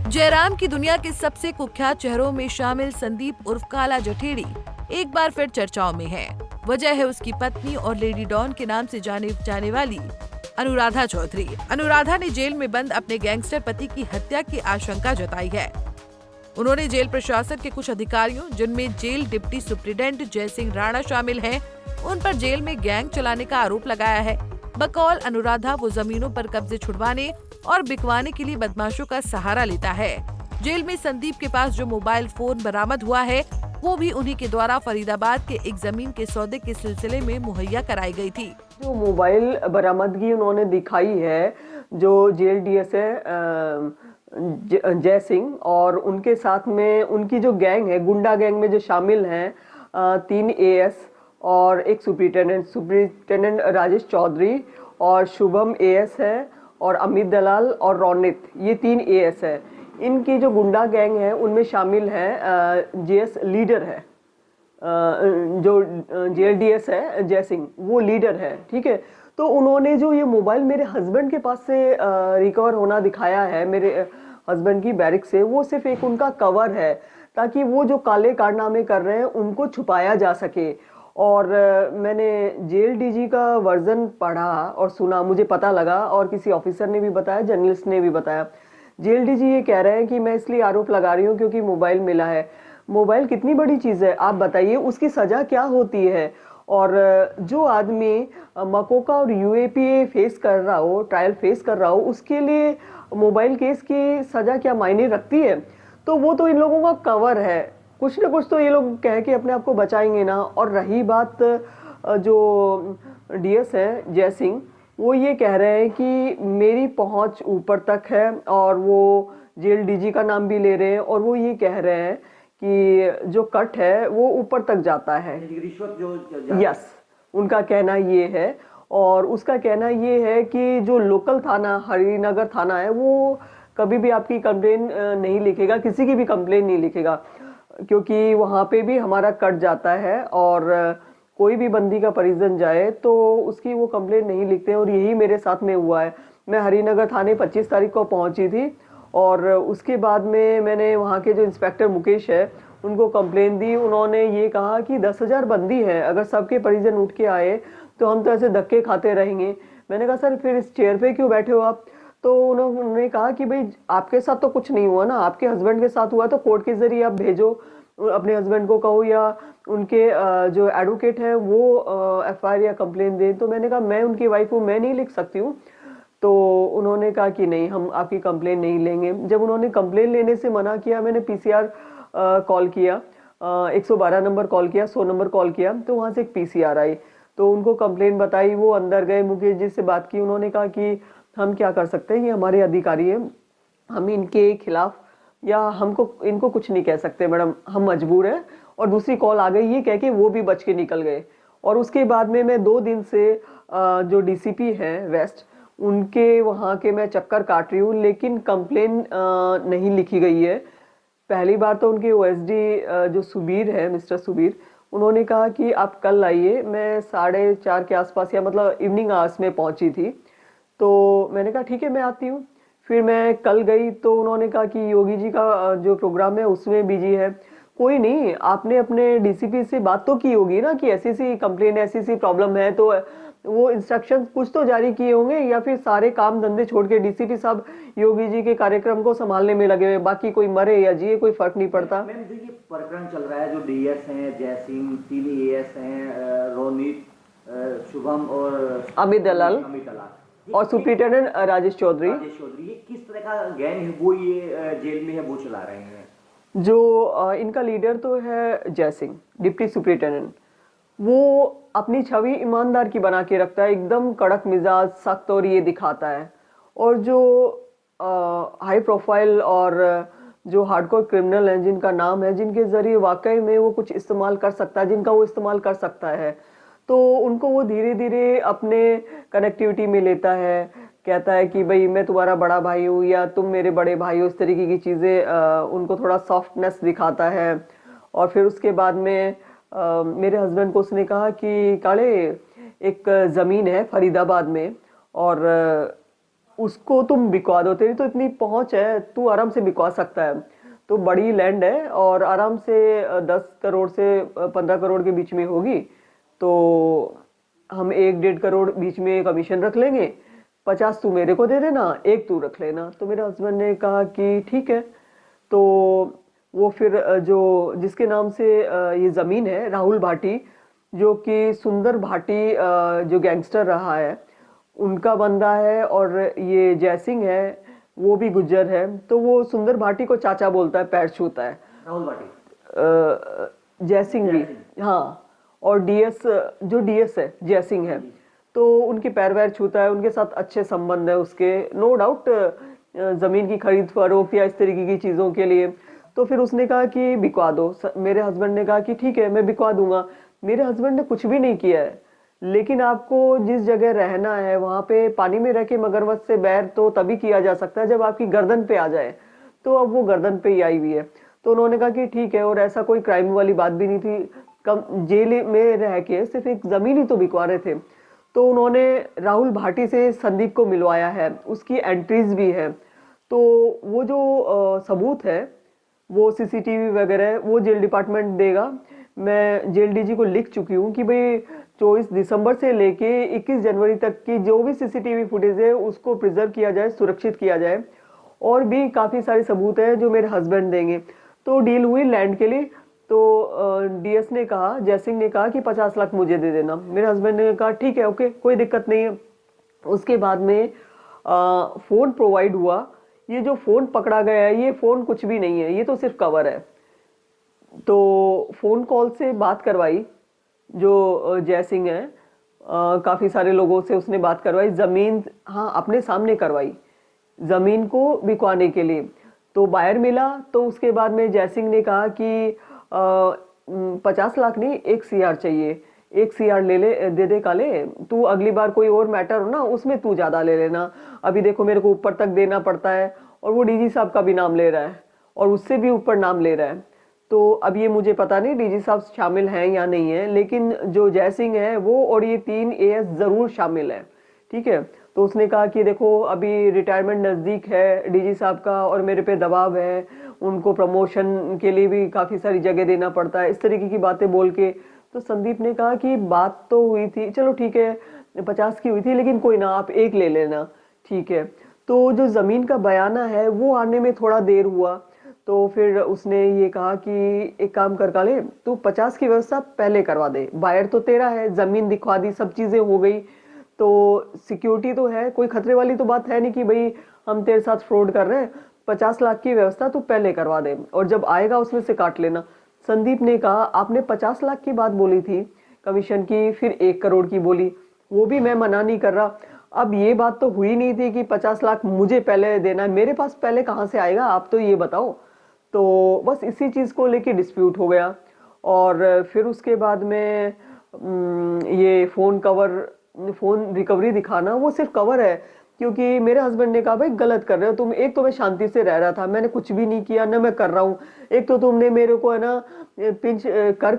जयराम की दुनिया के सबसे कुख्यात चेहरों में शामिल संदीप उर्फ काला जठेड़ी एक बार फिर चर्चाओं में है। वजह है उसकी पत्नी और लेडी डॉन के नाम से जाने जाने वाली अनुराधा चौधरी। अनुराधा ने जेल में बंद अपने गैंगस्टर पति की हत्या की आशंका जताई है। उन्होंने जेल प्रशासन के कुछ अधिकारियों, जिनमें जेल डिप्टी सुप्रिंटेंडेंट जय सिंह राणा शामिल हैं, उन पर जेल में गैंग चलाने का आरोप लगाया है। बकौल अनुराधा वो जमीनों पर कब्जे छुड़वाने और बिकवाने के लिए बदमाशों का सहारा लेता है। जेल में संदीप के पास जो मोबाइल फोन बरामद हुआ है, वो भी उन्हीं के द्वारा फरीदाबाद के एक जमीन के सौदे के सिलसिले में मुहैया कराई गई थी। जो मोबाइल बरामदगी उन्होंने दिखाई है, जो जेल डीएस है जय सिंह, और उनके साथ में उनकी जो गैंग है, गुंडा गैंग में जो शामिल हैं 3 एएस और एक सुप्रिंटेंडेंट राजेश चौधरी और शुभम एएस है और अमित दलाल और रोनित, ये 3 एएस है। इनकी जो गुंडा गैंग है उनमें शामिल है जेएस लीडर है, जो जेएलडीएस है जय सिंह, वो लीडर है। ठीक है, तो उन्होंने जो ये मोबाइल मेरे हस्बैंड के पास से रिकवर होना दिखाया है, मेरे हस्बैंड की बैरिक से, वो सिर्फ एक उनका कवर है ताकि वो जो काले कारनामे कर रहे हैं उनको छुपाया जा सके। और मैंने जेल डीजी का वर्जन पढ़ा और सुना, मुझे पता लगा, और किसी ऑफिसर ने भी बताया, जर्नलिस्ट ने भी बताया। जेल डीजी ये कह रहे हैं कि मैं इसलिए आरोप लगा रही हूँ क्योंकि मोबाइल मिला है। मोबाइल कितनी बड़ी चीज़ है, आप बताइए, उसकी सज़ा क्या होती है। और जो आदमी मकोका और यूएपीए फेस कर रहा हो, ट्रायल फेस कर रहा हो, उसके लिए मोबाइल केस की सज़ा क्या मायने रखती है? तो वो तो इन लोगों का कवर है, कुछ ना कुछ तो ये लोग कह के अपने आप को बचाएंगे ना। और रही बात जो डीएस है जय सिंह, वो ये कह रहे हैं कि मेरी पहुंच ऊपर तक है, और वो जेल डीजी का नाम भी ले रहे हैं, और वो ये कह रहे हैं कि जो कट है वो ऊपर तक जाता है, रिश्वत जो यस, उनका कहना ये है। और उसका कहना ये है कि जो लोकल थाना हरिनगर थाना है, वो कभी भी आपकी कंप्लेन नहीं लिखेगा, किसी की भी कंप्लेन नहीं लिखेगा, क्योंकि वहाँ पे भी हमारा कट जाता है। और कोई भी बंदी का परिजन जाए तो उसकी वो कंप्लेन नहीं लिखते हैं, और यही मेरे साथ में हुआ है। मैं हरिनगर थाने 25 तारीख को पहुँची थी, और उसके बाद में मैंने वहाँ के जो इंस्पेक्टर मुकेश है उनको कंप्लेन दी। उन्होंने ये कहा कि 10,000 बंदी है, अगर सबके परिजन उठ के आए तो हम तो ऐसे धक्के खाते रहेंगे। मैंने कहा सर फिर इस चेयर पे क्यों बैठे हो आप? तो उन्होंने कहा कि भाई आपके साथ तो कुछ नहीं हुआ ना, आपके हस्बैंड के साथ हुआ तो कोर्ट के जरिए आप भेजो, अपने हस्बैंड को कहो, या उनके जो एडवोकेट हैं वो एफआईआर या कंप्लेन दें। तो मैंने कहा मैं उनकी वाइफ हूँ, मैं नहीं लिख सकती हूँ। तो उन्होंने कहा कि नहीं, हम आपकी कंप्लेन नहीं लेंगे। जब उन्होंने कंप्लेन लेने से मना किया, मैंने पीसीआर कॉल किया, 112 नंबर कॉल किया, 100 नंबर कॉल किया, तो वहाँ से एक पीसीआर आई, तो उनको कंप्लेन बताई, वो अंदर गए, मुकेश जी से बात की। उन्होंने कहा कि हम क्या कर सकते हैं, ये हमारे अधिकारी हैं, हम इनके खिलाफ या हमको इनको कुछ नहीं कह सकते मैडम, हम मजबूर हैं। और दूसरी कॉल आ गई, ये कह के वो भी बच के निकल गए। और उसके बाद में मैं 2 दिन से जो डीसीपी हैं वेस्ट, उनके वहाँ के मैं चक्कर काट रही हूँ, लेकिन कंप्लेन नहीं लिखी गई है। पहली बार तो उनके ओएसडी जो सुबीर है, मिस्टर सुबीर, उन्होंने कहा कि आप कल आइए। मैं 4:30 के आसपास, या मतलब इवनिंग आवर्स में पहुंची थी, तो मैंने कहा ठीक है मैं आती हूँ। फिर मैं कल गई तो उन्होंने कहा कि योगी जी का जो प्रोग्राम है उसमें बिजी है। कोई नहीं, आपने अपने डीसीपी से बात तो की होगी ना कि ऐसी सी कंप्लेन, ऐसी सी प्रॉब्लम है, तो वो इंस्ट्रक्शन कुछ तो जारी किए होंगे, या फिर सारे काम धंधे छोड़ के डीसीपी साहब योगी जी के कार्यक्रम को संभालने में लगे हुए, बाकी कोई मरे या जिए कोई फर्क नहीं पड़ता। मैम जो ये प्रकरण चल रहा है, जो डीएस हैं जय सिंह, 3 एएस हैं रोनित, शुभम और अमित दलाल और सुप्रिंटेंडेंट राजेश चौधरी, ये किस तरह का गैंग है, वो ये जेल में है, वो चला रहे हैं? जो इनका लीडर तो है जय सिंह, डिप्टी सुप्रिंटेंडेंट। वो अपनी छवि ईमानदार की बना के रखता है, एकदम कड़क मिजाज, सख्त, और ये दिखाता है। और जो हाई प्रोफाइल और जो हार्डकोर क्रिमिनल हैं, जिनका नाम है, जिनके जरिए वाकई में वो कुछ इस्तेमाल कर सकता है, जिनका वो इस्तेमाल कर सकता है, तो उनको वो धीरे धीरे अपने कनेक्टिविटी में लेता है। कहता है कि भाई मैं तुम्हारा बड़ा भाई हूँ, या तुम मेरे बड़े भाई हो, इस तरीके की चीज़ें उनको थोड़ा सॉफ्टनेस दिखाता है। और फिर उसके बाद में मेरे हस्बैंड को उसने कहा कि काले, एक ज़मीन है फरीदाबाद में, और उसको तुम बिकवा दो, तेरी तो इतनी पहुंच है, तू आराम से बिकवा सकता है। तो बड़ी लैंड है और आराम से 10 करोड़ से 15 करोड़ के बीच में होगी। तो हम 1-1.5 करोड़ बीच में कमीशन रख लेंगे, 50 तू मेरे को दे देना, 1 तू रख लेना। तो मेरे हस्बैंड ने कहा कि ठीक है। तो वो फिर जो जिसके नाम से ये ज़मीन है, राहुल भाटी, जो कि सुंदर भाटी जो गैंगस्टर रहा है उनका बंदा है, और ये जयसिंह है वो भी गुज्जर है। तो वो सुंदर भाटी को चाचा बोलता है, पैर छूता है। राहुल भाटी, जयसिंह भी, हाँ। और डीएस जो डीएस है जयसिंह है, तो उनके पैर वैर छूता है, उनके साथ अच्छे संबंध है उसके, नो डाउट, जमीन की खरीद फरोख्त या इस तरीके की चीजों के लिए। तो फिर उसने कहा कि बिकवा दो। मेरे हस्बैंड ने कहा कि ठीक है मैं बिकवा दूंगा। मेरे हस्बैंड ने कुछ भी नहीं किया है, लेकिन आपको जिस जगह रहना है वहां पे पानी में रह के मगरमच्छ से बैर तो तभी किया जा सकता है जब आपकी गर्दन पे आ जाए। तो अब वो गर्दन पे ही आई हुई है। तो उन्होंने कहा कि ठीक है, और ऐसा कोई क्राइम वाली बात भी नहीं थी, कम जेल में रह के सिर्फ एक जमीन ही तो बिकवा रहे थे। तो उन्होंने राहुल भाटी से संदीप को मिलवाया है, उसकी एंट्रीज भी है। तो वो जो सबूत है, वो सीसीटीवी वगैरह वो जेल डिपार्टमेंट देगा। मैं जेल डीजी को लिख चुकी हूँ कि भाई 24 दिसंबर से लेके 21 जनवरी तक की जो भी सीसीटीवी फुटेज है उसको प्रिजर्व किया जाए, सुरक्षित किया जाए। और भी काफ़ी सारे सबूत हैं जो मेरे हस्बैंड देंगे। तो डील हुई लैंड के लिए। तो डीएस ने कहा, जयसिंह ने कहा कि 50 लाख मुझे दे देना। मेरे हस्बैंड ने कहा ठीक है, ओके, कोई दिक्कत नहीं है। उसके बाद में फ़ोन प्रोवाइड हुआ। ये जो फ़ोन पकड़ा गया है, ये फ़ोन कुछ भी नहीं है, ये तो सिर्फ कवर है। तो फ़ोन कॉल से बात करवाई जो जयसिंह है, काफ़ी सारे लोगों से उसने बात करवाई। ज़मीन, हाँ, अपने सामने करवाई, ज़मीन को बिकवाने के लिए। तो बायर मिला। तो उसके बाद में जयसिंह ने कहा कि 50 लाख नहीं, 1 CR चाहिए, 1 CR ले ले, दे दे काले, तू अगली बार कोई और मैटर हो ना उसमें तू ज़्यादा ले लेना। अभी देखो मेरे को ऊपर तक देना पड़ता है, और वो डीजी साहब का भी नाम ले रहा है और उससे भी ऊपर नाम ले रहा है। तो अब ये मुझे पता नहीं डीजी साहब शामिल हैं या नहीं है, लेकिन जो जयसिंह है वो और ये 3 AS ज़रूर शामिल है, ठीक है। तो उसने कहा कि देखो अभी रिटायरमेंट नज़दीक है डीजी साहब का, और मेरे पे दबाव है, उनको प्रमोशन के लिए भी काफ़ी सारी जगह देना पड़ता है, इस तरीके की बातें बोल के। तो संदीप ने कहा कि बात तो हुई थी, चलो ठीक है 50 की हुई थी, लेकिन कोई ना, आप 1 ले लेना, ठीक है। तो जो ज़मीन का बयाना है वो आने में थोड़ा देर हुआ। तो फिर उसने ये कहा कि एक काम कर काले, तू 50 की व्यवस्था पहले करवा दे, बायर तो तेरा है, ज़मीन दिखवा दी, सब चीज़ें हो गई, तो सिक्योरिटी तो है, कोई खतरे वाली तो बात है नहीं कि भाई हम तेरे साथ फ्रॉड कर रहे हैं। 50 लाख की व्यवस्था तू पहले करवा दे, और जब आएगा उसमें से काट लेना। संदीप ने कहा आपने 50 लाख की बात बोली थी कमीशन की, फिर 1 करोड़ की बोली, वो भी मैं मना नहीं कर रहा। अब ये बात तो हुई नहीं थी कि 50 लाख मुझे पहले देना है, मेरे पास पहले कहाँ से आएगा, आप तो ये बताओ। तो बस इसी चीज़ को लेके डिस्प्यूट हो गया। और फिर उसके बाद में ये फ़ोन रिकवरी दिखाना, वो सिर्फ कवर है, क्योंकि मेरे हस्बैंड ने कहा भाई गलत कर रहे हो तुम। एक तो मैं शांति से रह रहा था, मैंने कुछ भी नहीं किया, ना मैं कर रहा हूँ। एक तो तुमने मेरे को है ना पिंच कर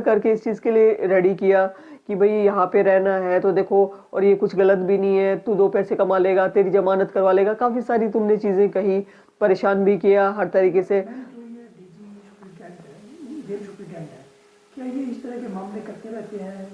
करके इस चीज़ के लिए रेडी किया कि भाई यहाँ पे रहना है तो देखो, और ये कुछ गलत भी नहीं है, तू 2 पैसे कमा लेगा, तेरी जमानत करवा लेगा, काफ़ी सारी तुमने चीज़ें कही, परेशान भी किया हर तरीके से। क्या ये इस तरह के मामले करते रहते हैं?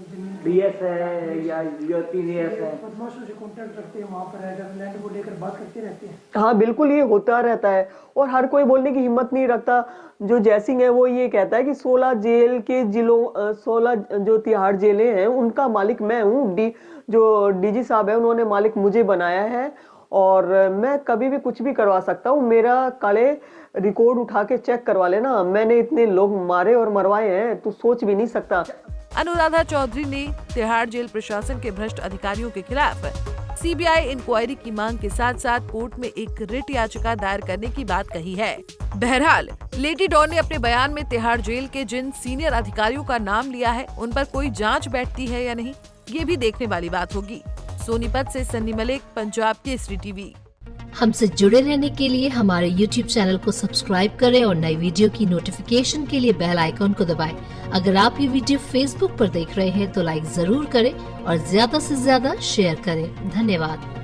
डीएस है या 3 AS है, बदमाशों से कांटेक्ट करते हैं, वहाँ पर रहकर लैंड को लेकर बात करते रहते हैं। हाँ बिल्कुल, ये होता रहता है, और हर कोई बोलने की हिम्मत नहीं रखता। जो जयसिंह है वो ये कहता है कि 16 जेल के जिलों 16 जो तिहाड़ जेलें हैं उनका मालिक मैं हूँ। जो डीजी साहब है उन्होंने मालिक मुझे बनाया है, और मैं कभी भी कुछ भी करवा सकता हूँ। मेरा काले रिकॉर्ड उठा के चेक करवा लेना, मैंने इतने लोग मारे और मरवाए हैं तू सोच भी नहीं सकता। अनुराधा चौधरी ने तिहाड़ जेल प्रशासन के भ्रष्ट अधिकारियों के खिलाफ सीबीआई इंक्वायरी की मांग के साथ साथ कोर्ट में एक रिट याचिका दायर करने की बात कही है। बहरहाल लेडी डॉन ने अपने बयान में तिहाड़ जेल के जिन सीनियर अधिकारियों का नाम लिया है उन पर कोई जांच बैठती है या नहीं, ये भी देखने वाली बात होगी। सोनीपत से सन्नी मलिक, पंजाब केसरी टीवी। हमसे जुड़े रहने के लिए हमारे YouTube चैनल को सब्सक्राइब करें और नई वीडियो की नोटिफिकेशन के लिए बेल आइकॉन को दबाएं। अगर आप ये वीडियो Facebook पर देख रहे हैं तो लाइक जरूर करें और ज्यादा से ज्यादा शेयर करें। धन्यवाद।